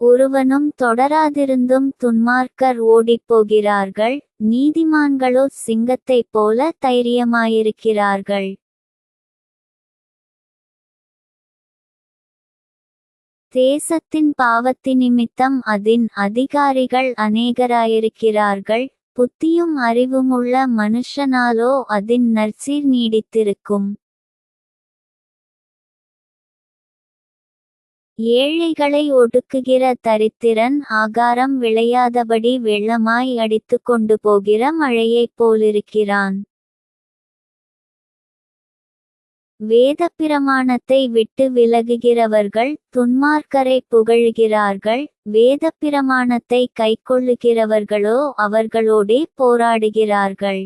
ஒருவனும் தொடராதிருந்தும் துன்மார்க்கர் ஓடிப்போகிறார்கள், நீதிமான்களோ சிங்கத்தைப் போல தைரியமாயிருக்கிறார்கள். தேசத்தின் பாவத்தினிமித்தம் அதின் அதிகாரிகள் அநேகராயிருக்கிறார்கள், புத்தியும் அறிவுமுள்ள மனுஷனாலோ அதின் நற்சீர் நீடித்திருக்கும். ஏழைகளை ஒடுக்குகிற தரித்திரன் ஆகாரம் விளையாதபடி வெள்ளமாய் அடித்துக் கொண்டு போகிற மழையைப் போலிருக்கிறான். வேதப்பிரமாணத்தை விட்டு விலகுகிறவர்கள் துன்மார்க்கரை புகழுகிறார்கள், வேதப்பிரமாணத்தை கைக்கொள்ளுகிறவர்களோ அவர்களோடே போராடுகிறார்கள்.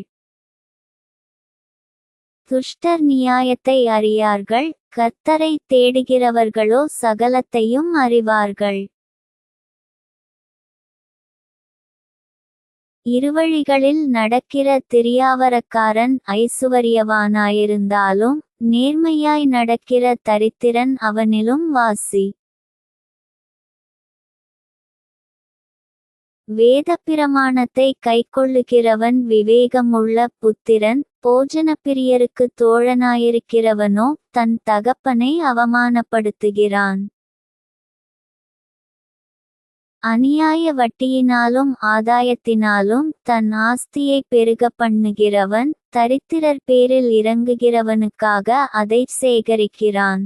துஷ்டர் நியாயத்தை அறியார்கள், கர்த்தரை தேடுகிறவர்களோ சகலத்தையும் அறிவார்கள். இருவழிகளில் நடக்கிற திரியாவரக்காரன் ஐசுவரியவானாயிருந்தாலும், நேர்மையாய் நடக்கிற தரித்திரன் அவனிலும் வாசி. வேதப்பிரமாணத்தை கைக்கொள்ளுகிறவன் விவேகமுள்ள புத்திரன், போஜனப்பிரியருக்கு தோழனாயிருக்கிறவனோ தன் தகப்பனை அவமானப்படுத்துகிறான். அநியாய வட்டியினாலும் ஆதாயத்தினாலும் தன் ஆஸ்தியை பெருக பண்ணுகிறவன், தரித்திரர் பேரில் இறங்குகிறவனுக்காக அதைச் சேகரிக்கிறான்.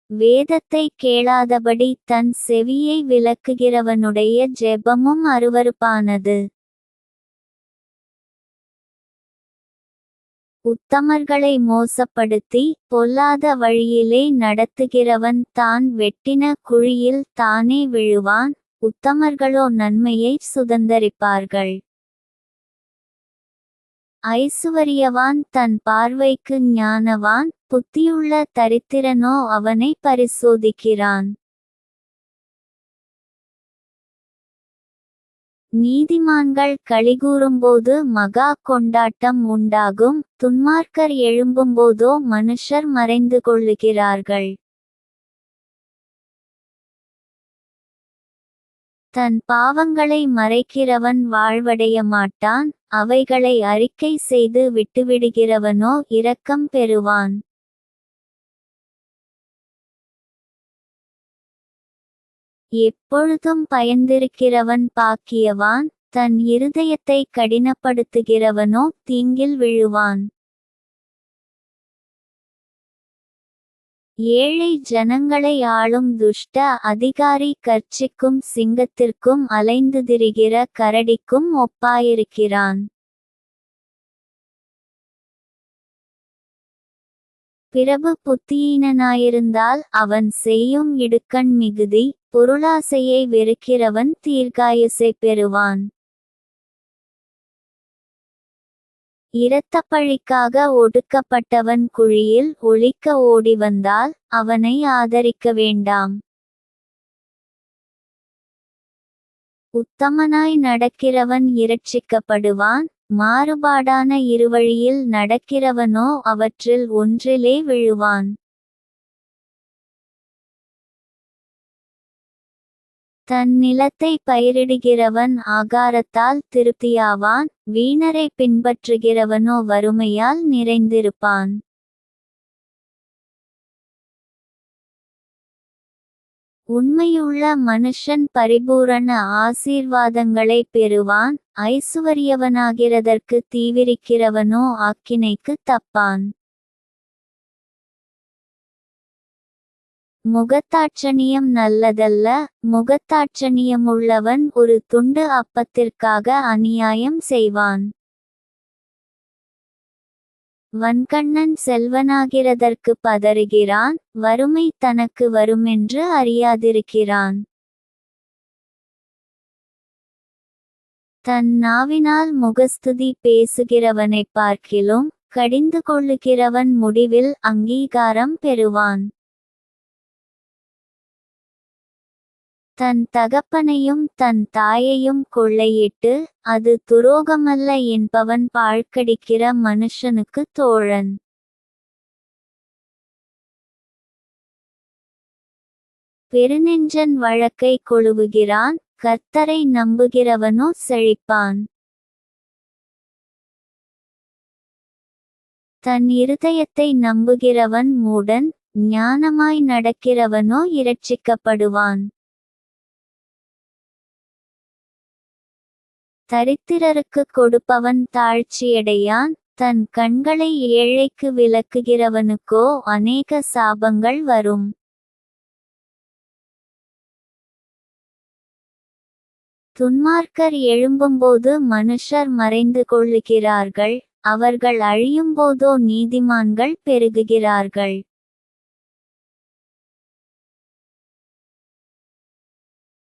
வேதத்தை கேளாதபடி தன் செவியை விலக்குகிறவனுடைய ஜெபமும் அருவருப்பானது. உத்தமர்களை மோசப்படுத்தி பொல்லாத வழியிலே நடத்துகிறவன் தான் வெட்டின குழியில் தானே விழுவான், உத்தமர்களோ நன்மையை சுதந்தரிப்பார்கள். ஐசுவரியவான் தன் பார்வைக்கு ஞானவான், புத்தியுள்ள தரித்திரனோ அவனை பரிசோதிக்கிறான். நீதிமான்கள் களிகூறும்போது மகா கொண்டாட்டம் உண்டாகும், துன்மார்க்கர் எழும்பும்போதோ மனுஷர் மறைந்து கொள்ளுகிறார்கள். தன் பாவங்களை மறைக்கிறவன் வாழ்வடைய மாட்டான், அவைகளை அறிக்கை செய்து விட்டுவிடுகிறவனோ இரக்கம் பெறுவான். எப்பொழுதும் பயந்திருக்கிறவன் பாக்கியவான், தன் இருதயத்தை கடினப்படுத்துகிறவனோ தீங்கில் விழுவான். ஏழை ஜனங்களை ஆளும் துஷ்ட அதிகாரி கர்ச்சிக்கும் சிங்கத்திற்கும் அலைந்து திரிகிற கரடிக்கும் ஒப்பாயிருக்கிறான். பிரபு புத்தியீனனாயிருந்தால் அவன் செய்யும் இடுக்கண் மிகுதி, பொருளாசையை வெறுக்கிறவன் தீர்காயுசை பெறுவான். இரத்தப்பழிக்காக ஒடுக்கப்பட்டவன் குழியில் ஒளிக்க ஓடிவந்தால் அவனை ஆதரிக்க வேண்டாம். உத்தமனாய் நடக்கிறவன் இரட்சிக்கப்படுவான், மாறுபாடான இருவழியில் நடக்கிறவனோ அவற்றில் ஒன்றிலே விழுவான். தன் நிலத்தை பயிரிடுகிறவன் ஆகாரத்தால் திருப்தியாவான், வீணரை பின்பற்றுகிறவனோ வறுமையால் நிறைந்திருப்பான். உண்மையுள்ள மனுஷன் பரிபூரண ஆசீர்வாதங்களை பெறுவான், ஐசுவரியவனாகிறதற்கு தீவிரிக்கிறவனோ ஆக்கினைக்கு தப்பான். முகத்தாட்சணியம் நல்லதல்ல, முகத்தாட்சணியமுள்ளவன் ஒரு துண்டு அப்பத்திற்காக அநியாயம் செய்வான். வன்கண்ணன் செல்வனாகிறதற்கு பதறுகிறான், வறுமை தனக்கு வருமென்று அறியாதிருக்கிறான். தன் நாவினால் முகஸ்துதி பேசுகிறவனைப் பார்க்கிலும் கடிந்து கொள்ளுகிறவன் முடிவில் அங்கீகாரம் பெறுவான். தன் தகப்பனையும் தன் தாயையும் கொள்ளையிட்டு அது துரோகமல்ல என்பவன் பாழ்கடிக்கிற மனுஷனுக்கு தோழன். பெருநெஞ்சன் வழக்கை கொளுவுகிறான், கர்த்தரை நம்புகிறவனோ செழிப்பான். தன் இருதயத்தை நம்புகிறவன் மூடன், ஞானமாய் நடக்கிறவனோ இரட்சிக்கப்படுவான். தரித்திரருக்குக் கொடுப்பவன் தாழ்ச்சியடையான், தன் கண்களை ஏழைக்கு விலக்குகிறவனுக்கோ அநேக சாபங்கள் வரும். துன்மார்க்கர் எழும்பும்போது மனுஷர் மறைந்து கொள்ளுகிறார்கள், அவர்கள் அழியும்போதோ நீதிமான்கள் பெருகுகிறார்கள்.